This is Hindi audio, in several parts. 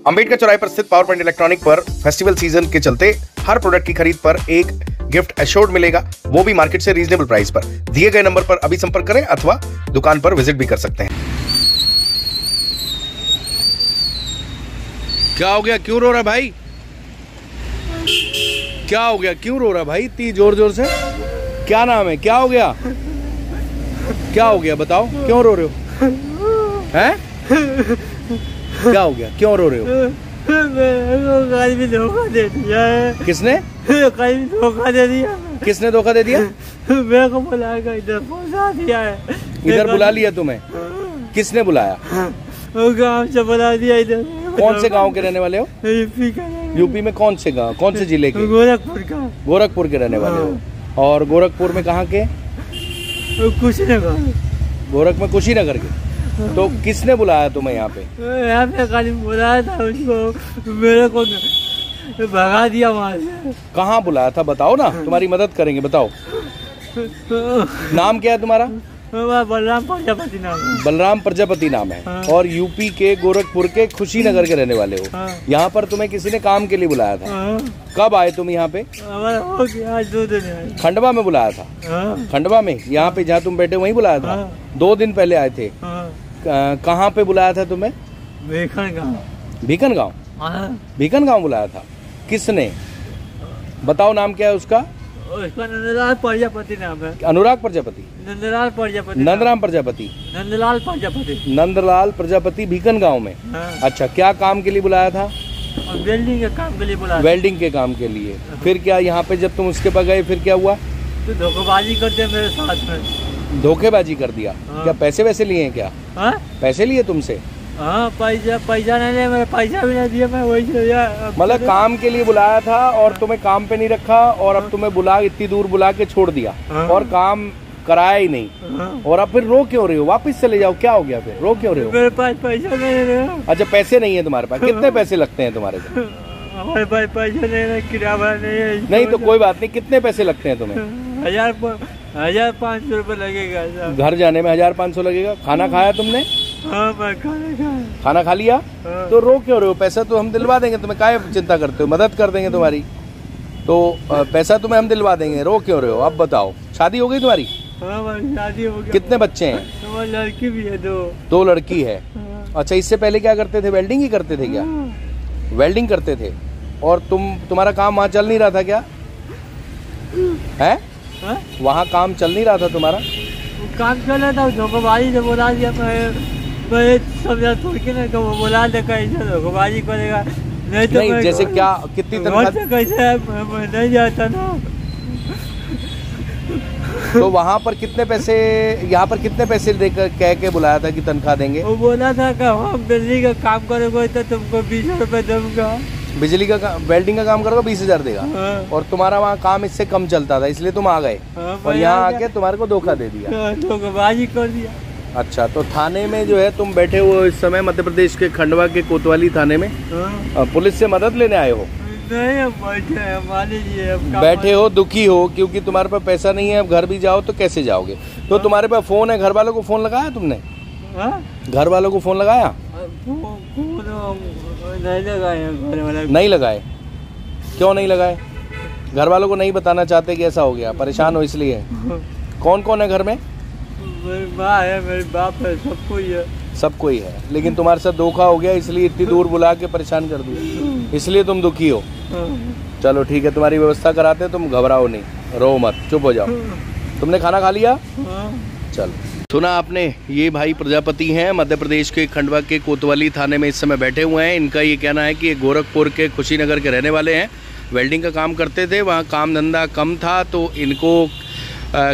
अंबेडकर चौराहे पर स्थित पावर पॉइंट इलेक्ट्रॉनिक पर फेस्टिवल सीजन के चलते हर प्रोडक्ट की खरीद पर एक गिफ्ट एश्योर्ड मिलेगा, वो भी मार्केट से रीजनेबल प्राइस पर। दिए गए नंबर पर अभी संपर्क करें अथवा दुकान पर विजिट भी कर सकते हैं। क्या हो गया, क्यों रो रहा भाई? क्या हो गया, क्यों रो रहा भाई इतनी जोर जोर से? क्या नाम है, क्या हो गया? क्या हो गया बताओ, क्यों रो रहे हो? हैं? क्या हो गया, क्यों रो रहे हो? कल भी धोखा दे दिया है। किसने? कल भी धोखा दे दिया। किसने धोखा दे दिया? मेरे को बुलाकर इधर पहुंचा दिया है। इधर बुला लिया तुम्हें? किसने बुलाया? गांव से बुला दिया इधर। कौन से गांव के रहने वाले हो? यूपी का। यूपी में कौन से गांव, कौन से जिले के? गोरखपुर का। गोरखपुर के रहने वाले हो। और गोरखपुर में कहाँ के? कुशीनगर। गोरख में कुशीनगर के। तो किसने बुलाया तुम्हें यहाँ पे? यहाँ पे कल बुलाया था उसको, मेरे को भगा दिया वहाँ से। कहाँ बुलाया था बताओ ना, तुम्हारी मदद करेंगे, बताओ। नाम क्या है तुम्हारा? बलराम प्रजापति नाम है। बलराम प्रजापति नाम है। हाँ। और यूपी के गोरखपुर के खुशीनगर के रहने वाले हो। हाँ। यहाँ पर तुम्हें किसी ने काम के लिए बुलाया था। हाँ। कब आए तुम यहाँ पे? हो गया आज 2 दिन है। खंडवा में बुलाया था? हाँ। खंडवा में, यहाँ पे जहाँ तुम बैठे वहीं बुलाया था? हाँ। 2 दिन पहले आए थे। हाँ। कहाँ पे बुलाया था तुम्हें? भीखन गाँव। भीखन गाँव? हाँ। भीखन गाँव बुलाया था। किसने? बताओ नाम क्या है उसका? उसका नंदलाल प्रजापति नाम है। अनुराग प्रजापति? नंदलाल प्रजापति। नंदराम प्रजापति? नंदलाल प्रजापति। नंदलाल प्रजापति भीखन गांव में। हाँ। अच्छा, क्या काम के लिए बुलाया था? और वेल्डिंग के काम के लिए बुलाया। वेल्डिंग के काम के लिए। फिर क्या यहाँ पे जब तुम उसके पास गए फिर क्या हुआ? तो धोखेबाजी करते मेरे साथ में। धोखेबाजी कर दिया? हाँ। क्या पैसे वैसे लिए हैं क्या? हाँ? पैसे लिए तुमसे? हाँ, पैसा नहीं लिया, मेरा पैसा भी नहीं दिया, मैं वही मतलब काम के लिए बुलाया था और तुम्हें काम पे नहीं रखा, और अब तुम्हें बुला इतनी दूर बुला के छोड़ दिया। हाँ। और काम कराया ही नहीं। हाँ। और अब फिर रो क्यों रहे हो? वापस चले जाओ, क्या हो गया फिर, रो क्यों रहे हो? मेरे पास पैसा नहीं है। अच्छा, पैसे नहीं है तुम्हारे पास? कितने पैसे लगते हैं तुम्हारे को? हमारे पास पैसा नहीं है, किराया नहीं है। नहीं तो कोई बात नहीं, कितने पैसे लगते हैं तुम्हें? 1500 रुपये लगेगा। घर जाने में 1500 लगेगा। खाना खाया तुमने? हाँ, मैं खाना खा लिया? हाँ। तो रो क्यों रहे हो? पैसा तो हम दिलवा देंगे तुम्हें, काहे चिंता करते हो? मदद कर देंगे तुम्हारी। तो पैसा तुम्हें हम दिलवा देंगे, रो क्यों रहे हो? अब बताओ, शादी हो गई तुम्हारी? हाँ, हमारी शादी हो गई। कितने बच्चे हैं? हमारी लड़की भी है, 2। 2 लड़की है। हाँ। अच्छा, इससे पहले क्या करते थे? वेल्डिंग ही करते थे क्या? हाँ। वेल्डिंग करते थे। और तुम्हारा काम वहाँ चल नहीं रहा था क्या? है? हाँ? वहाँ काम चल नहीं रहा था तुम्हारा? काम चल रहा था, धोखेबाजी से बुला दिया। मैं समझा थोड़ी कि नहीं, वो बुला दे कैसे धोखेबाजी करेगा। नहीं तो नहीं, जैसे क्या, कितनी तनख्वाह? कैसे है, मैं नहीं जाता ना। तो वहाँ पर कितने पैसे, यहाँ पर कितने पैसे देकर कह के बुलाया था कि तनख्वाह देंगे? वो बोला था कि हम बिजली का काम करोगे तो तुमको 20 रुपए दूंगा। बिजली का वेल्डिंग का काम करोगे 20,000 देगा। हाँ। और तुम्हारा वहाँ काम इससे कम चलता था, इसलिए तुम आ गए। हाँ, और यहाँ आके तुम्हारे को धोखा दे दिया। धोखेबाजी कर दिया। अच्छा, तो थाने में जो है तुम बैठे हो इस समय, मध्य प्रदेश के खंडवा के कोतवाली थाने में। हाँ। पुलिस से मदद लेने आए हो? नहीं, हम बैठे हैं, मान लीजिए। बैठे हो, दुखी हो, क्योंकि तुम्हारे पास पैसा नहीं है। अब घर भी जाओ तो कैसे जाओगे? तो तुम्हारे पास फोन है, घर वालों को फोन लगाया तुमने? हाँ? घर वालों को फोन लगाया? नहीं लगाए घर वाले। नहीं लगाए? क्यों नहीं लगाए? घर वालों को नहीं बताना चाहते कि ऐसा हो गया, परेशान हो इसलिए? कौन कौन है घर में? मेरी माँ है, मेरे बाप है, सब कोई है। सब कोई है, लेकिन तुम्हारे साथ धोखा हो गया, इसलिए इतनी दूर बुला के परेशान कर दिया, इसलिए तुम दुखी हो। चलो ठीक है, तुम्हारी व्यवस्था कराते हैं, तुम घबराओ नहीं, रो मत, चुप हो जाओ। तुमने खाना खा लिया? चलो, सुना आपने, ये भाई प्रजापति हैं, मध्य प्रदेश के खंडवा के कोतवाली थाने में इस समय बैठे हुए हैं। इनका ये कहना है कि ये गोरखपुर के कुशीनगर के रहने वाले हैं। वेल्डिंग का काम करते थे, वहाँ काम धंधा कम था, तो इनको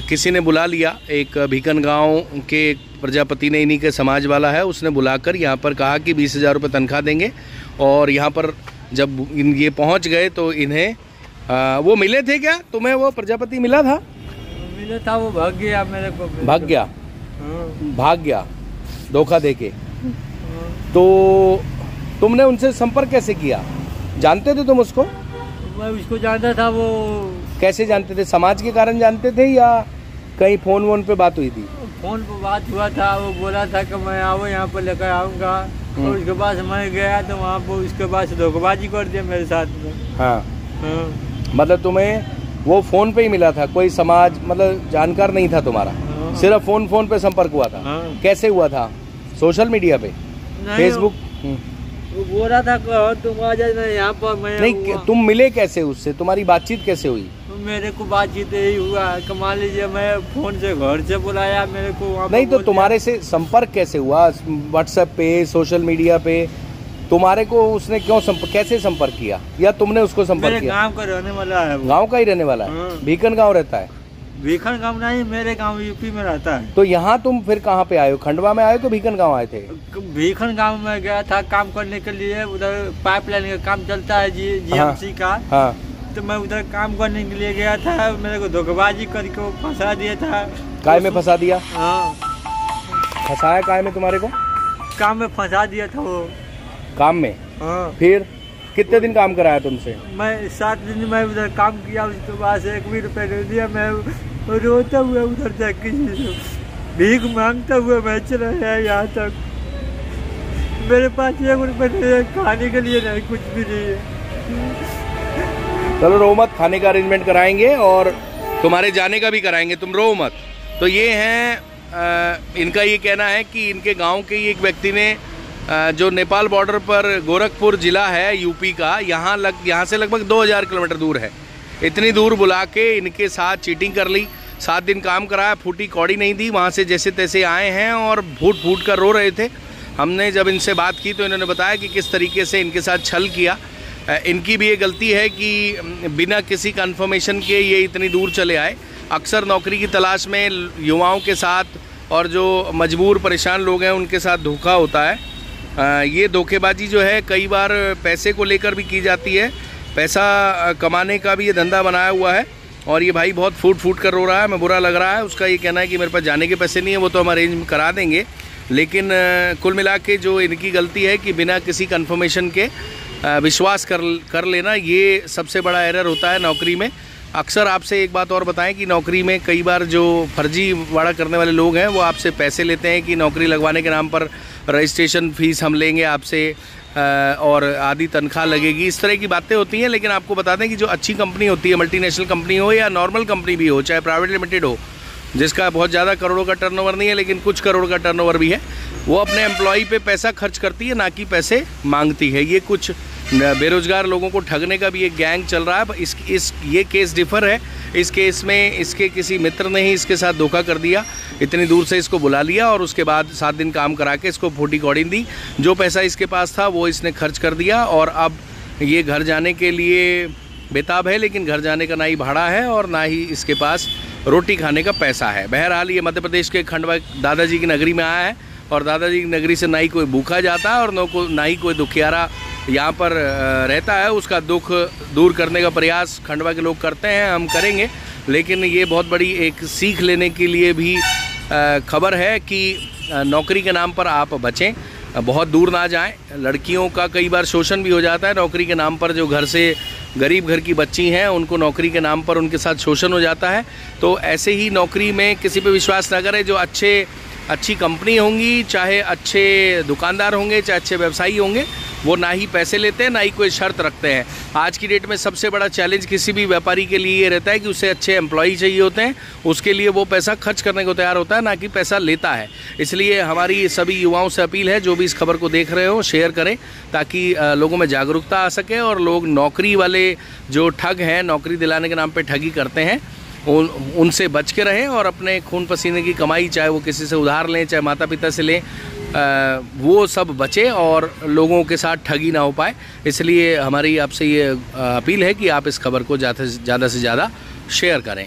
किसी ने बुला लिया। एक भीखन गांव के प्रजापति ने, इन्हीं के समाज वाला है, उसने बुलाकर यहाँ पर कहा कि 20,000 रुपये तनख्वाह देंगे। और यहाँ पर जब ये पहुँच गए तो इन्हें वो मिले थे क्या तुम्हें? वो प्रजापति मिला था? मिला था, वो भाग गया मेरे को। भाग गया? भाग गया धोखा देके। तो तुमने उनसे संपर्क कैसे किया? जानते थे तुम उसको? मैं उसको जानता था। वो कैसे जानते थे? समाज के कारण जानते थे या कहीं फोन वोन पे बात हुई थी? फोन पे बात हुआ था, वो बोला था कि मैं आओ यहाँ पर लेकर आऊँगा। तो उसके पास मैं गया तो वहाँ पर उसके पास धोखेबाजी कर दिया मेरे साथ में। हाँ, हाँ। मतलब तुम्हें वो फोन पे ही मिला था, कोई समाज मतलब जानकार नहीं था तुम्हारा, हाँ। सिर्फ फोन पे संपर्क हुआ था। हाँ। कैसे हुआ था? सोशल मीडिया पे, फेसबुक? वो बोल रहा था कि तुम आ जाना यहाँ पर। मैं नहीं, तुम मिले कैसे उससे, तुम्हारी बातचीत कैसे हुई? मेरे को बातचीत यही हुआ कि मान लीजिए मैं फोन से घर से बुलाया मेरे को वहाँ नहीं, तो तुम्हारे से संपर्क कैसे हुआ? व्हाट्सएप पे, सोशल मीडिया पे तुम्हारे को उसने क्यों कैसे संपर्क किया, या तुमने उसको संपर्क किया? गाँव का रहने वाला है वो। गाँव का ही रहने वाला है? हाँ। भीकन गाँव रहता है? भीकन गाँव नहीं, मेरे गाँव यूपी में रहता है। तो यहाँ तुम फिर कहाँ पे आए हो? खंडवा में आए हो तो भीकन गाँव आए थे? भीकन गाँव में गया था काम करने के लिए, उधर पाइपलाइन का काम चलता है जीएमसी का। हाँ। तो मैं उधर काम करने के लिए गया था, मेरे को धोखेबाजी करके वो फंसा दिया था। काय में फंसा दिया? हाँ। फंसाया काय में तुम्हारे को? काम में फंसा दिया था वो। काम में? हाँ। फिर कितने दिन काम कराया तुमसे? मैं 7 दिन मैं उधर काम किया, उसके बाद से 1 भी रुपये नहीं दिया। मैं रोता हुआ उधर तक किसी से भीख मांगता हुआ मैं चला गया यहाँ तक। मेरे पास 1 रुपये नहीं है, खाने के लिए नहीं, कुछ भी नहीं है। चलो रो मत, खाने का अरेंजमेंट कराएंगे और तुम्हारे जाने का भी कराएंगे, तुम रो मत। तो ये हैं, इनका ये कहना है कि इनके गांव के एक व्यक्ति ने जो नेपाल बॉर्डर पर गोरखपुर ज़िला है यूपी का, यहाँ से लगभग 2000 किलोमीटर दूर है, इतनी दूर बुला के इनके साथ चीटिंग कर ली। 7 दिन काम कराया, फूटी कौड़ी नहीं दी, वहाँ से जैसे तैसे आए हैं और फूट कर रो रहे थे। हमने जब इनसे बात की तो इन्होंने बताया कि किस तरीके से इनके साथ छल किया। इनकी भी ये गलती है कि बिना किसी कंफर्मेशन के ये इतनी दूर चले आए। अक्सर नौकरी की तलाश में युवाओं के साथ और जो मजबूर परेशान लोग हैं उनके साथ धोखा होता है। ये धोखेबाजी जो है कई बार पैसे को लेकर भी की जाती है, पैसा कमाने का भी ये धंधा बनाया हुआ है। और ये भाई बहुत फूट कर रो रहा है, मैं बुरा लग रहा है। उसका ये कहना है कि मेरे पास जाने के पैसे नहीं है, वो तो हम अरेंज करा देंगे, लेकिन कुल मिला के जो इनकी गलती है कि बिना किसी कंफर्मेशन के विश्वास कर लेना, ये सबसे बड़ा एरर होता है नौकरी में। अक्सर आपसे एक बात और बताएं कि नौकरी में कई बार जो फर्जी वाड़ा करने वाले लोग हैं वो आपसे पैसे लेते हैं कि नौकरी लगवाने के नाम पर रजिस्ट्रेशन फ़ीस हम लेंगे आपसे और आधी तनख्वाह लगेगी, इस तरह की बातें होती हैं। लेकिन आपको बता दें कि जो अच्छी कंपनी होती है, मल्टीनेशनल कंपनी हो या नॉर्मल कंपनी भी हो, चाहे प्राइवेट लिमिटेड हो, जिसका बहुत ज़्यादा करोड़ों का टर्नओवर नहीं है लेकिन कुछ करोड़ का टर्नओवर भी है, वो अपने एम्प्लॉई पे पैसा खर्च करती है, ना कि पैसे मांगती है। ये कुछ बेरोज़गार लोगों को ठगने का भी एक गैंग चल रहा है। ये केस डिफ़र है। इस केस में इसके किसी मित्र ने ही इसके साथ धोखा कर दिया, इतनी दूर से इसको बुला लिया और उसके बाद 7 दिन काम करा के इसको फूटी कौड़ी दी। जो पैसा इसके पास था वो इसने खर्च कर दिया और अब ये घर जाने के लिए बेताब है, लेकिन घर जाने का ना ही भाड़ा है और ना ही इसके पास रोटी खाने का पैसा है। बहरहाल ये मध्य प्रदेश के खंडवा दादाजी की नगरी में आया है और दादाजी की नगरी से ना ही कोई भूखा जाता है और ना ही कोई दुखियारा यहाँ पर रहता है। उसका दुख दूर करने का प्रयास खंडवा के लोग करते हैं, हम करेंगे। लेकिन ये बहुत बड़ी एक सीख लेने के लिए भी खबर है कि नौकरी के नाम पर आप बचें, बहुत दूर ना जाएं। लड़कियों का कई बार शोषण भी हो जाता है नौकरी के नाम पर। जो घर से गरीब घर की बच्ची हैं उनको नौकरी के नाम पर उनके साथ शोषण हो जाता है। तो ऐसे ही नौकरी में किसी पे विश्वास ना करें। जो अच्छी कंपनी होंगी, चाहे अच्छे दुकानदार होंगे, चाहे अच्छे व्यवसायी होंगे, वो ना ही पैसे लेते हैं ना ही कोई शर्त रखते हैं। आज की डेट में सबसे बड़ा चैलेंज किसी भी व्यापारी के लिए ये रहता है कि उसे अच्छे एम्प्लॉई चाहिए होते हैं, उसके लिए वो पैसा खर्च करने को तैयार होता है, ना कि पैसा लेता है। इसलिए हमारी सभी युवाओं से अपील है, जो भी इस खबर को देख रहे हो शेयर करें ताकि लोगों में जागरूकता आ सके और लोग नौकरी वाले जो ठग हैं, नौकरी दिलाने के नाम पर ठगी करते हैं, उनसे बच के रहें और अपने खून पसीने की कमाई, चाहे वो किसी से उधार लें, चाहे माता पिता से लें, वो सब बचे और लोगों के साथ ठगी ना हो पाए। इसलिए हमारी आपसे ये अपील है कि आप इस खबर को ज़्यादा से ज़्यादा शेयर करें।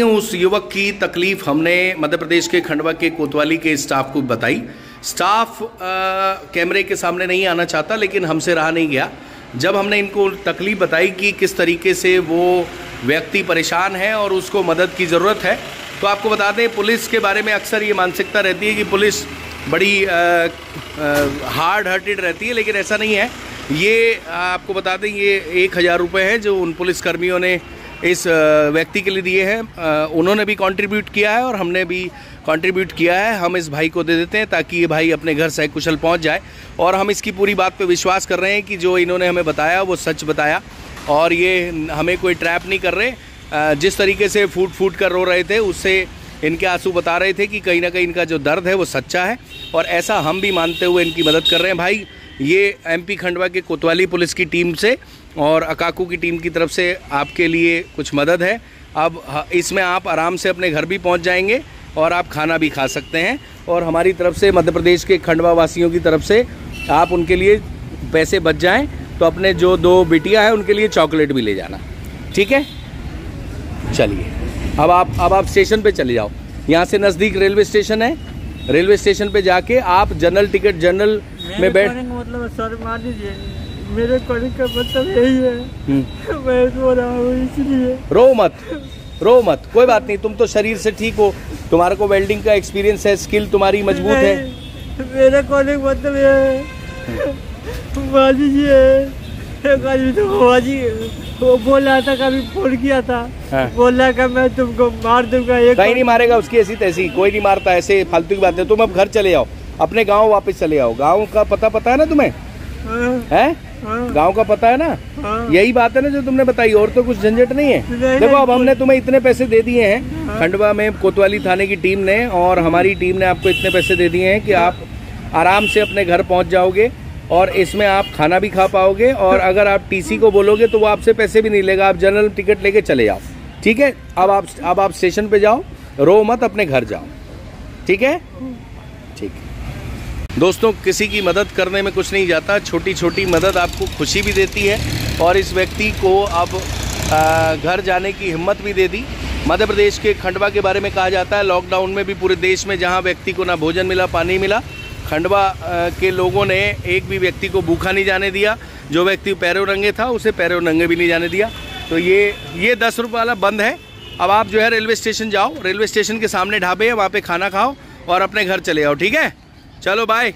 उस युवक की तकलीफ़ हमने मध्य प्रदेश के खंडवा के कोतवाली के स्टाफ को बताई। स्टाफ कैमरे के सामने नहीं आना चाहता, लेकिन हमसे रहा नहीं गया। जब हमने इनको तकलीफ़ बताई कि किस तरीके से वो व्यक्ति परेशान है और उसको मदद की ज़रूरत है, तो आपको बता दें पुलिस के बारे में अक्सर ये मानसिकता रहती है कि पुलिस बड़ी हार्ड हार्टेड रहती है, लेकिन ऐसा नहीं है। ये आपको बता दें ये 1000 रुपये हैं जो उन पुलिसकर्मियों ने इस व्यक्ति के लिए दिए हैं। उन्होंने भी कंट्रीब्यूट किया है और हमने भी कंट्रीब्यूट किया है, हम इस भाई को दे देते हैं ताकि ये भाई अपने घर सही कुशल पहुंच जाए। और हम इसकी पूरी बात पे विश्वास कर रहे हैं कि जो इन्होंने हमें बताया वो सच बताया और ये हमें कोई ट्रैप नहीं कर रहे। जिस तरीके से फूट कर रो रहे थे उससे इनके आंसू बता रहे थे कि कहीं ना कहीं इनका जो दर्द है वो सच्चा है और ऐसा हम भी मानते हुए इनकी मदद कर रहे हैं। भाई ये MP खंडवा के कोतवाली पुलिस की टीम से और अकाकू की टीम की तरफ से आपके लिए कुछ मदद है। अब इसमें आप आराम से अपने घर भी पहुंच जाएंगे और आप खाना भी खा सकते हैं और हमारी तरफ से मध्य प्रदेश के खंडवा वासियों की तरफ से आप उनके लिए पैसे बच जाएं तो अपने जो 2 बिटिया हैं उनके लिए चॉकलेट भी ले जाना, ठीक है। चलिए अब आप स्टेशन पे चले जाओ, यहाँ से नज़दीक रेलवे स्टेशन है, रेलवे स्टेशन पे जाके आप जनरल में बैठ। मतलब सर मान लीजिए मेरे कहने का मतलब यही है, मैं रो रहा हूँ इसलिए। रो मत, कोई बात नहीं, तुम तो शरीर से ठीक हो, तुम्हारे को वेल्डिंग का एक्सपीरियंस है, स्किल तुम्हारी मजबूत है। मेरे कहने का मतलब ये है, मान लीजिए वो बोल रहा था, कभी फोन किया था, हाँ। बोल रहा था मैं तुमको मार दूंगा। कहीं नहीं मारेगा, उसकी ऐसी तैसी, कोई नहीं मारता, ऐसे फालतू की बात है। तुम अब घर चले जाओ, अपने गांव वापस चले जाओ। गांव का पता है ना तुम्हें? है गांव का पता है ना? यही बात है ना जो तुमने बताई, और तो कुछ झंझट नहीं है। देखो अब हमने तुम्हें इतने पैसे दे दिए हैं, खंडवा में कोतवाली थाने की टीम ने और हमारी टीम ने आपको इतने पैसे दे दिए हैं कि आप आराम से अपने घर पहुंच जाओगे और इसमें आप खाना भी खा पाओगे। और अगर आप TC को बोलोगे तो वो आपसे पैसे भी नहीं लेगा, आप जनरल टिकट लेके चले जाओ, ठीक है। अब आप स्टेशन पे जाओ, रो मत, अपने घर जाओ, ठीक है। ठीक है दोस्तों, किसी की मदद करने में कुछ नहीं जाता, छोटी छोटी मदद आपको खुशी भी देती है। और इस व्यक्ति को अब घर जाने की हिम्मत भी दे दी। मध्य प्रदेश के खंडवा के बारे में कहा जाता है लॉकडाउन में भी पूरे देश में जहां व्यक्ति को ना भोजन मिला, पानी मिला, खंडवा के लोगों ने एक भी व्यक्ति को भूखा नहीं जाने दिया। जो व्यक्ति पैरों नंगे था उसे पैरों नंगे भी नहीं जाने दिया। तो ये 10 रुपये वाला बंद है। अब आप जो है रेलवे स्टेशन जाओ, रेलवे स्टेशन के सामने ढाबे है, वहाँ पे खाना खाओ और अपने घर चले जाओ, ठीक है। चलो बाय।